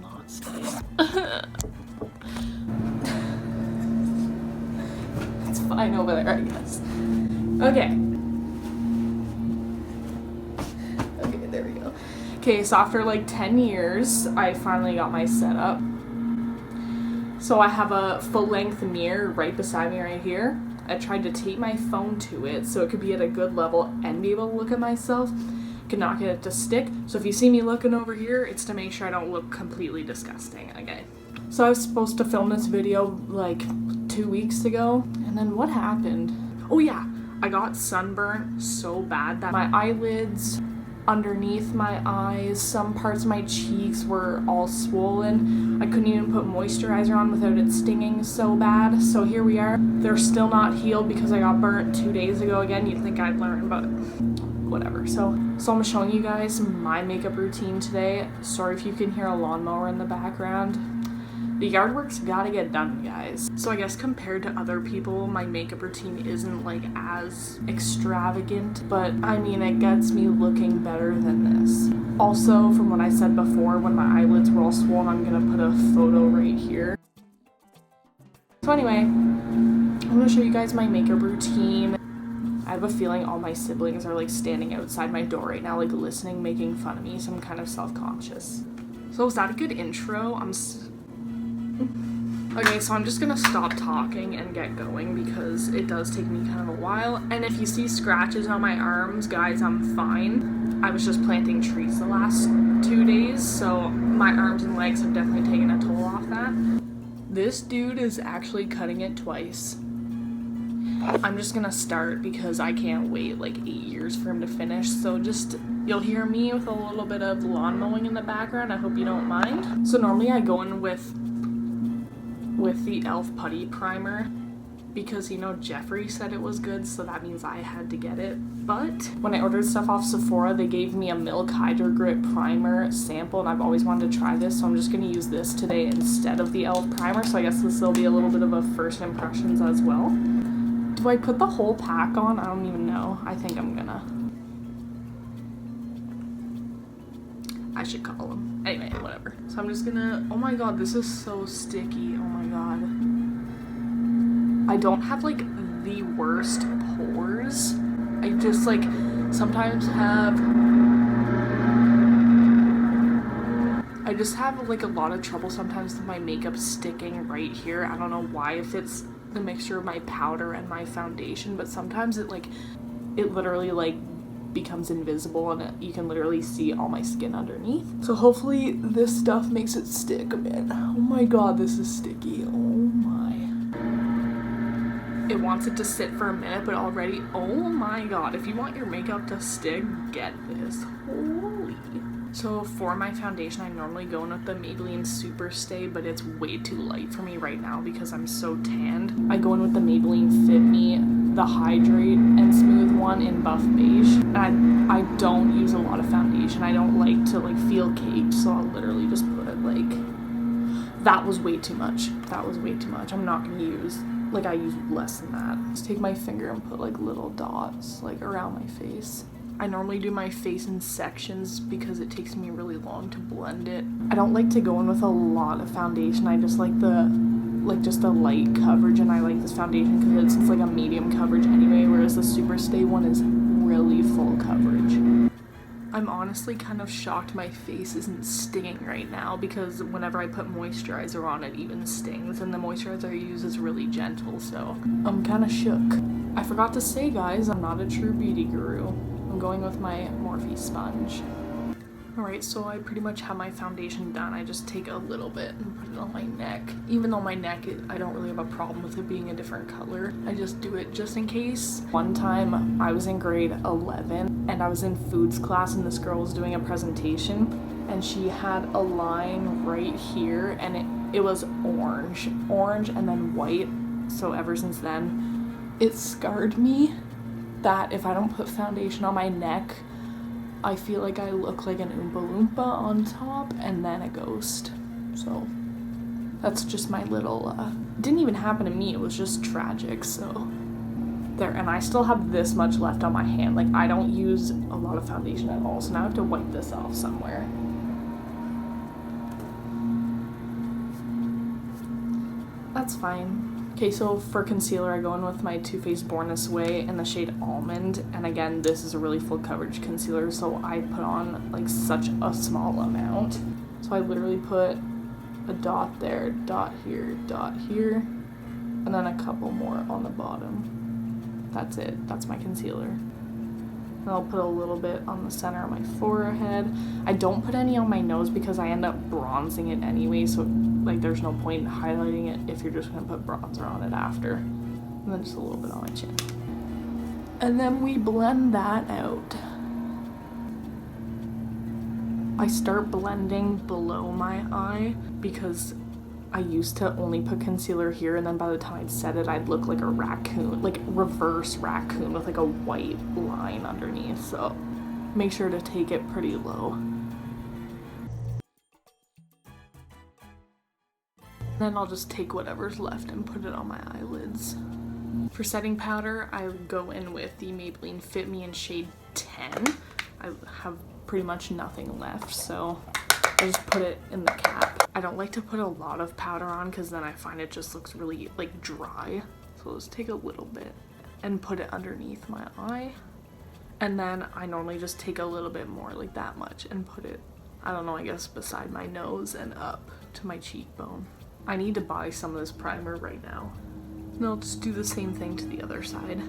not stay. It's fine over there, I guess. Okay. Okay, there we go. Okay, so after like 10 years, I finally got my setup. So I have a full-length mirror right beside me right here. I tried to tape my phone to it so it could be at a good level and be able to look at myself. Could not get it to stick. So if you see me looking over here, it's to make sure I don't look completely disgusting. Okay. So I was supposed to film this video like 2 weeks ago. And then what happened? Oh yeah, I got sunburnt so bad that my eyelids, underneath my eyes, some parts of my cheeks were all swollen. I couldn't even put moisturizer on without it stinging so bad. So here we are. They're still not healed because I got burnt 2 days ago again. You'd think I'd learn, but whatever. So I'm showing you guys my makeup routine today. Sorry if you can hear a lawnmower in the background. The yard work's gotta get done, guys. So I guess compared to other people, my makeup routine isn't like as extravagant, but I mean, it gets me looking better than this. Also, from what I said before, when my eyelids were all swollen, I'm gonna put a photo right here. So anyway, I'm gonna show you guys my makeup routine. I have a feeling all my siblings are like standing outside my door right now, like listening, making fun of me, so I'm kind of self-conscious. So is that a good intro? Okay, so I'm just gonna stop talking and get going because it does take me kind of a while. And if you see scratches on my arms, guys, I'm fine. I was just planting trees the last 2 days, so my arms and legs have definitely taken a toll off that. This dude is actually cutting it twice. I'm just gonna start because I can't wait like 8 years for him to finish. So just, you'll hear me with a little bit of lawn mowing in the background. I hope you don't mind. So normally I go in with the e.l.f. putty primer because, you know, Jeffrey said it was good, so that means I had to get it. But when I ordered stuff off Sephora, they gave me a Milk Hydro Grip primer sample, and I've always wanted to try this, so I'm just going to use this today instead of the e.l.f. primer. So I guess this will be a little bit of a first impressions as well. Do I put the whole pack on? I don't even know. I think I'm gonna. I should call him. Anyway, whatever. So I'm just gonna. Oh my god, this is so sticky. Oh my god. I don't have like the worst pores. I just like sometimes have. I just have like a lot of trouble sometimes with my makeup sticking right here. I don't know why, if it's the mixture of my powder and my foundation, but sometimes it literally like becomes invisible and you can literally see all my skin underneath. So hopefully this stuff makes it stick a bit. Oh my god, this is sticky. Oh my. It wants it to sit for a minute, but already, oh my god, if you want your makeup to stick, get this. Holy. So for my foundation, I normally go in with the Maybelline Super Stay, but it's way too light for me right now because I'm so tanned. I go in with the Maybelline Fit Me, the Hydrate and Smooth one in Buff Beige. And I don't use a lot of foundation. I don't like to like feel caked, so I'll literally just put like, that was way too much. That was way too much. I'm not gonna use, like I use less than that. Just take my finger and put like little dots like around my face. I normally do my face in sections because it takes me really long to blend it. I don't like to go in with a lot of foundation. I just like just a light coverage, and I like this foundation because it's like a medium coverage anyway, whereas the Super Stay one is really full coverage. I'm honestly kind of shocked my face isn't stinging right now because whenever I put moisturizer on, it even stings, and the moisturizer I use is really gentle, so I'm kind of shook. I forgot to say, guys, I'm not a true beauty guru. I'm going with my Morphe sponge. Alright, so I pretty much have my foundation done. I just take a little bit and put it on my neck. Even though my neck, I don't really have a problem with it being a different color. I just do it just in case. One time, I was in grade 11 and I was in foods class and this girl was doing a presentation and she had a line right here and it was orange and then white. So ever since then, it scarred me that if I don't put foundation on my neck, I feel like I look like an Oompa Loompa on top and then a ghost. So that's just my little, didn't even happen to me, it was just tragic, so there. And I still have this much left on my hand. Like, I don't use a lot of foundation at all, so now I have to wipe this off somewhere. That's fine. Okay, so for concealer, I go in with my Too Faced Born This Way in the shade Almond. And again, this is a really full coverage concealer, so I put on like such a small amount. So I literally put a dot there, dot here, and then a couple more on the bottom. That's it. That's my concealer. And I'll put a little bit on the center of my forehead. I don't put any on my nose because I end up bronzing it anyway, so like there's no point in highlighting it if you're just gonna put bronzer on it after. And then just a little bit on my chin. And then we blend that out. I start blending below my eye because I used to only put concealer here, and then by the time I'd set it, I'd look like a raccoon, like reverse raccoon with like a white line underneath. So make sure to take it pretty low. Then I'll just take whatever's left and put it on my eyelids. For setting powder, I go in with the Maybelline Fit Me in shade 10. I have pretty much nothing left, so I just put it in the cap. I don't like to put a lot of powder on because then I find it just looks really like dry. So I'll just take a little bit and put it underneath my eye. And then I normally just take a little bit more, like that much, and put it, I don't know, I guess beside my nose and up to my cheekbone. I need to buy some of this primer right now. And I'll just do the same thing to the other side.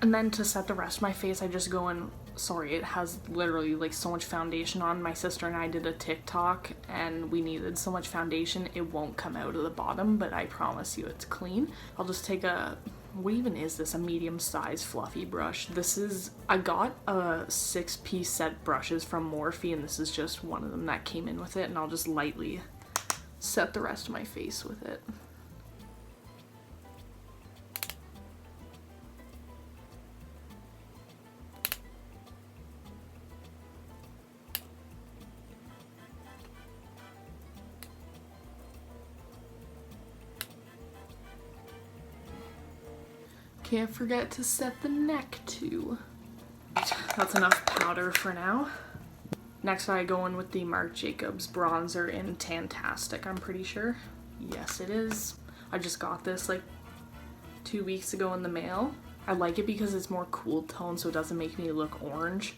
And then to set the rest of my face, I just go in, sorry, it has literally like so much foundation on. My sister and I did a TikTok and we needed so much foundation, it won't come out of the bottom, but I promise you it's clean. I'll just take a, what even is this? A medium size fluffy brush. This is, I got a 6-piece set brushes from Morphe, and this is just one of them that came in with it, and I'll just lightly set the rest of my face with it. Can't forget to set the neck too. That's enough powder for now. Next I go in with the Marc Jacobs bronzer in Tantastic, I'm pretty sure. Yes, it is. I just got this like 2 weeks ago in the mail. I like it because it's more cool tone, so it doesn't make me look orange.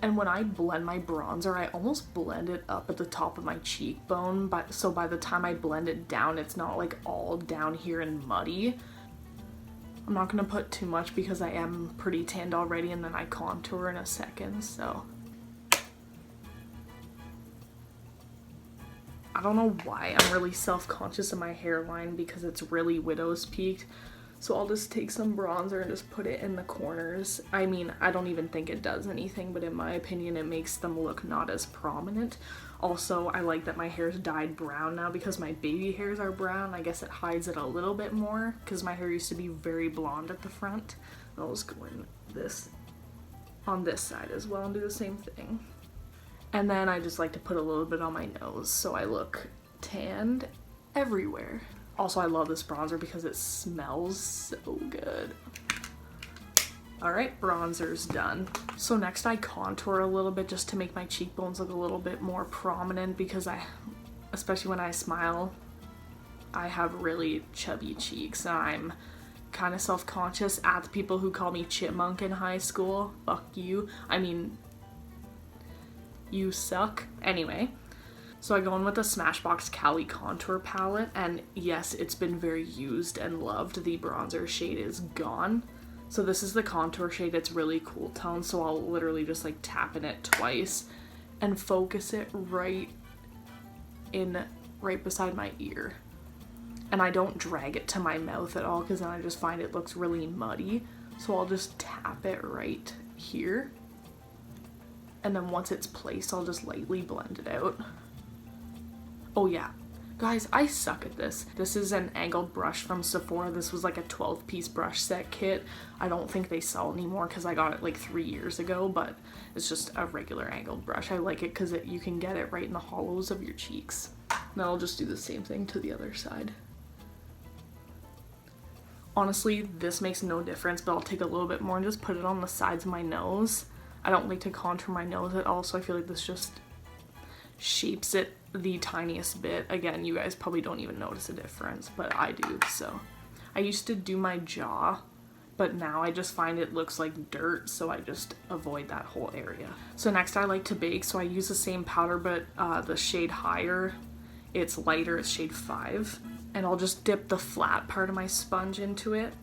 And when I blend my bronzer, I almost blend it up at the top of my cheekbone, so by the time I blend it down, it's not like all down here and muddy. I'm not gonna put too much because I am pretty tanned already, and then I contour in a second, so. I don't know why I'm really self-conscious of my hairline because it's really widow's peaked. So I'll just take some bronzer and just put it in the corners. I mean, I don't even think it does anything, but in my opinion, it makes them look not as prominent. Also, I like that my hair's dyed brown now because my baby hairs are brown. I guess it hides it a little bit more because my hair used to be very blonde at the front. I'll just go in this on this side as well and do the same thing. And then I just like to put a little bit on my nose so I look tanned everywhere. Also, I love this bronzer because it smells so good. Alright, bronzer's done. So next I contour a little bit just to make my cheekbones look a little bit more prominent because especially when I smile, I have really chubby cheeks and I'm kind of self-conscious at the people who call me chipmunk in high school. Fuck you. I mean, you suck. Anyway. So I go in with the Smashbox Cali Contour Palette, and yes, it's been very used and loved. The bronzer shade is gone. So this is the contour shade. It's really cool tone, so I'll literally just like tap in it twice and focus it right beside my ear. And I don't drag it to my mouth at all because then I just find it looks really muddy. So I'll just tap it right here. And then once it's placed, I'll just lightly blend it out. Oh yeah, guys, I suck at this. This is an angled brush from Sephora. This was like a 12-piece brush set kit. I don't think they sell anymore because I got it like 3 years ago, but it's just a regular angled brush. I like it because you can get it right in the hollows of your cheeks. Then I'll just do the same thing to the other side. Honestly, this makes no difference, but I'll take a little bit more and just put it on the sides of my nose. I don't like to contour my nose at all, so I feel like this just shapes it the tiniest bit. Again, you guys probably don't even notice a difference, but I do. So I used to do my jaw, but now I just find it looks like dirt, so I just avoid that whole area. So next I like to bake, so I use the same powder, but the shade higher, it's lighter, it's shade 5. And I'll just dip the flat part of my sponge into it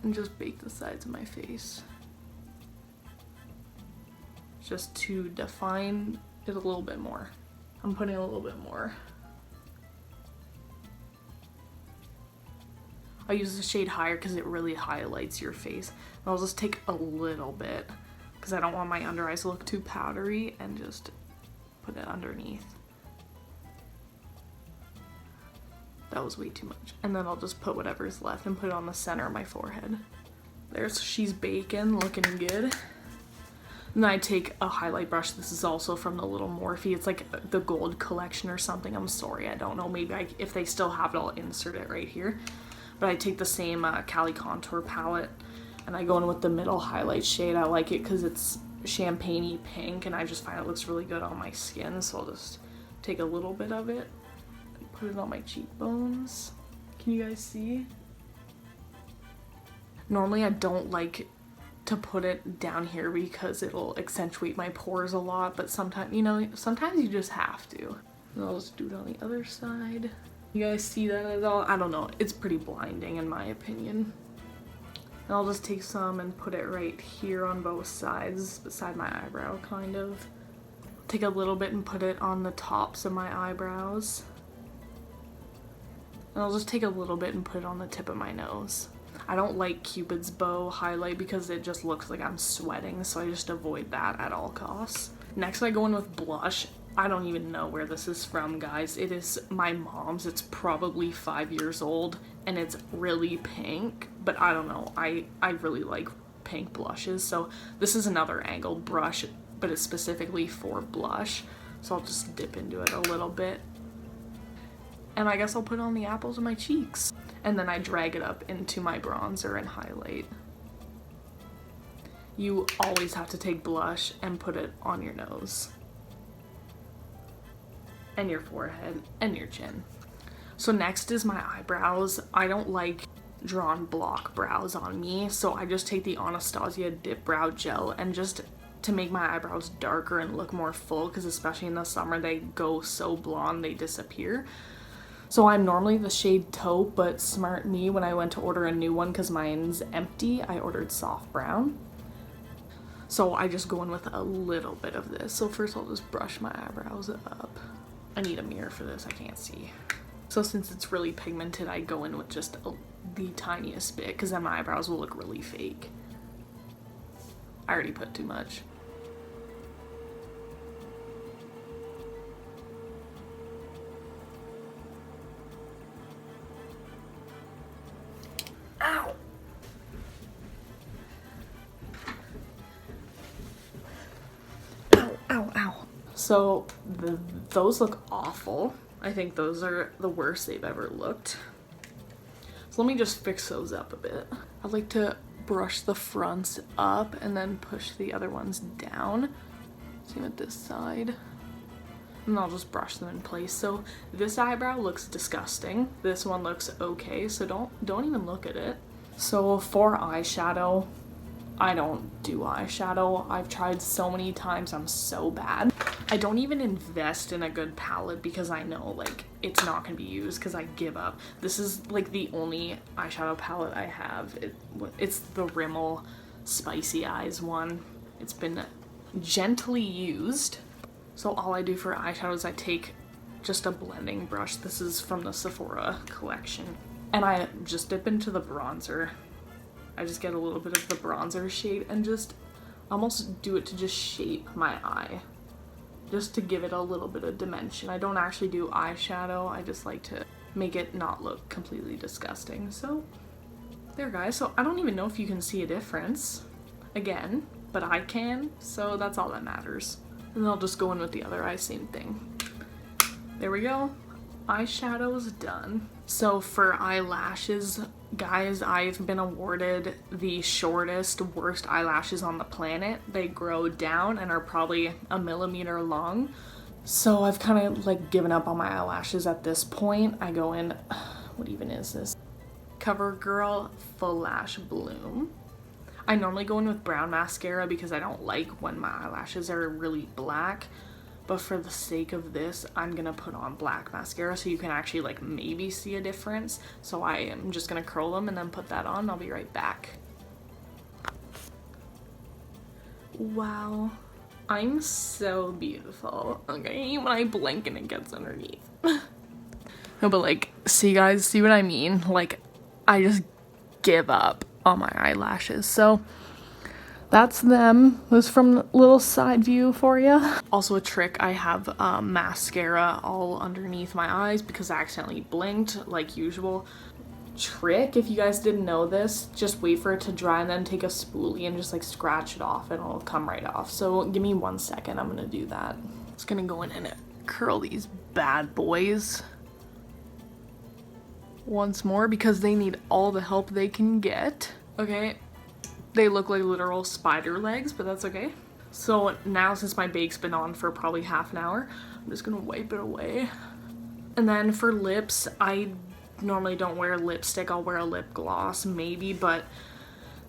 and just bake the sides of my face, just to define it a little bit more. I'm putting a little bit more. I use the shade higher because it really highlights your face. And I'll just take a little bit because I don't want my under eyes to look too powdery, and just put it underneath. That was way too much. And then I'll just put whatever's left and put it on the center of my forehead. There's She's Baking, looking good. And then I take a highlight brush. This is also from the Little Morphe. It's like the gold collection or something. I'm sorry, I don't know. Maybe if they still have it, I'll insert it right here. But I take the same Cali Contour palette and I go in with the middle highlight shade. I like it because it's champagne-y pink and I just find it looks really good on my skin. So I'll just take a little bit of it and put it on my cheekbones. Can you guys see? Normally I don't like to put it down here because it'll accentuate my pores a lot, but sometimes, you know, sometimes you just have to. And I'll just do it on the other side. You guys see that at all? I don't know. It's pretty blinding in my opinion. And I'll just take some and put it right here on both sides, beside my eyebrow, kind of. Take a little bit and put it on the tops of my eyebrows. And I'll just take a little bit and put it on the tip of my nose. I don't like Cupid's bow highlight because it just looks like I'm sweating, so I just avoid that at all costs. Next I go in with blush. I don't even know where this is from, guys. It is my mom's. It's probably 5 years old and it's really pink, but I don't know. I really like pink blushes, so this is another angled brush, but it's specifically for blush. So I'll just dip into it a little bit. And I guess I'll put it on the apples of my cheeks. And then I drag it up into my bronzer and highlight. You always have to take blush and put it on your nose, and your forehead, and your chin. So next is my eyebrows. I don't like drawn block brows on me, so I just take the Anastasia Dip Brow Gel, and just to make my eyebrows darker and look more full, because especially in the summer they go so blonde they disappear. So I'm normally the shade Taupe, but smart me, when I went to order a new one because mine's empty, I ordered soft brown. So I just go in with a little bit of this. So first I'll just brush my eyebrows up. I need a mirror for this, I can't see. So since it's really pigmented, I go in with just the tiniest bit because then my eyebrows will look really fake. I already put too much. Ow! Ow, ow, ow. So those look awful. I think those are the worst they've ever looked. So let me just fix those up a bit. I like to brush the fronts up and then push the other ones down. Same with this side. And I'll just brush them in place. So this eyebrow looks disgusting. This one looks okay, so don't even look at it. So for eyeshadow, I don't do eyeshadow. I've tried so many times, I'm so bad. I don't even invest in a good palette because I know like it's not gonna be used because I give up. This is like the only eyeshadow palette I have. It's the Rimmel Spicy Eyes one. It's been gently used. So all I do for eyeshadow is I take just a blending brush. This is from the Sephora collection. And I just dip into the bronzer. I just get a little bit of the bronzer shade and just almost do it to just shape my eye. Just to give it a little bit of dimension. I don't actually do eyeshadow. I just like to make it not look completely disgusting. So there, guys. So I don't even know if you can see a difference. Again, but I can. So that's all that matters. And then I'll just go in with the other eye, same thing. There we go. Eyeshadow's done. So for eyelashes, guys, I've been awarded the shortest, worst eyelashes on the planet. They grow down and are probably 1 millimeter long, So I've kind of like given up on my eyelashes at this point. I go in, what even is this? CoverGirl Full Lash Bloom. I normally go in with brown mascara because I don't like when my eyelashes are really black. But for the sake of this, I'm gonna put on black mascara so you can actually like maybe see a difference. So I am just gonna curl them and then put that on. I'll be right back. Wow. I'm so beautiful. Okay, when I blink and it gets underneath. No, but like, see guys, see what I mean? Like, I just give up on my eyelashes. So that's them. This is from little side view for you. Also a trick, I have mascara all underneath my eyes because I accidentally blinked like usual. Trick, if you guys didn't know this, just wait for it to dry and then take a spoolie and just like scratch it off and it'll come right off. So give me 1 second, I'm gonna do that. Just gonna go in and curl these bad boys once more because they need all the help they can get. Okay, they look like literal spider legs, but that's okay. So now, since my bake's been on for probably half an hour, I'm just gonna wipe it away. And then for lips, I normally don't wear lipstick. I'll wear a lip gloss maybe, but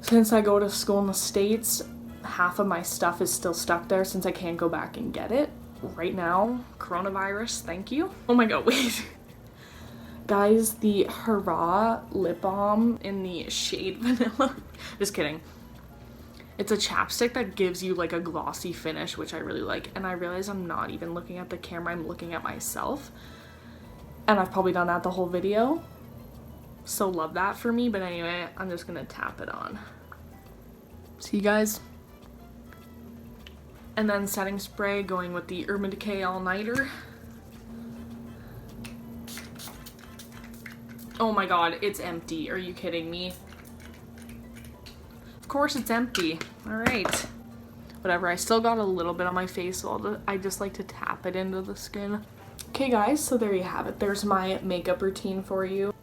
since I go to school in the States, half of my stuff is still stuck there since I can't go back and get it right now. Coronavirus, thank you. Oh my god, wait. Guys, the Hurrah lip balm in the shade Vanilla. Just kidding. It's a chapstick that gives you like a glossy finish, which I really like. And I realize I'm not even looking at the camera, I'm looking at myself. And I've probably done that the whole video. So love that for me. But anyway, I'm just gonna tap it on. See you guys? And then setting spray, going with the Urban Decay All Nighter. Oh my god, it's empty. Are you kidding me? Of course it's empty. Alright. Whatever, I still got a little bit on my face, so I just like to tap it into the skin. Okay guys, so there you have it. There's my makeup routine for you.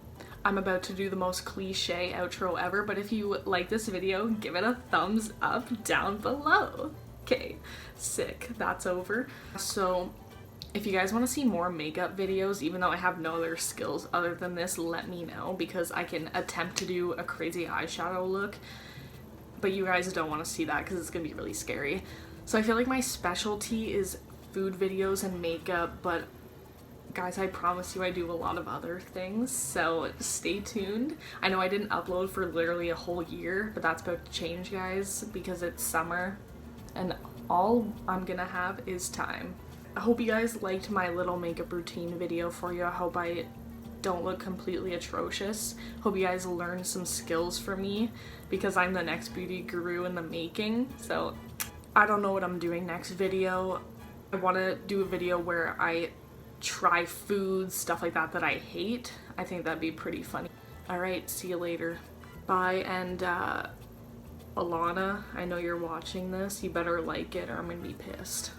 I'm about to do the most cliche outro ever, but if you like this video, give it a thumbs up down below. Okay, sick. That's over. So if you guys want to see more makeup videos, even though I have no other skills other than this, let me know because I can attempt to do a crazy eyeshadow look. But you guys don't want to see that because it's going to be really scary. So I feel like my specialty is food videos and makeup, but guys, I promise you I do a lot of other things, so stay tuned. I know I didn't upload for literally a whole year, but that's about to change, guys, because it's summer and all I'm gonna have is time. I hope you guys liked my little makeup routine video for you. I hope I don't look completely atrocious. Hope you guys learned some skills from me because I'm the next beauty guru in the making. So I don't know what I'm doing next video. I want to do a video where I try foods, stuff like that I hate. I think that'd be pretty funny. Alright, see you later. Bye, and Alana, I know you're watching this. You better like it or I'm gonna be pissed.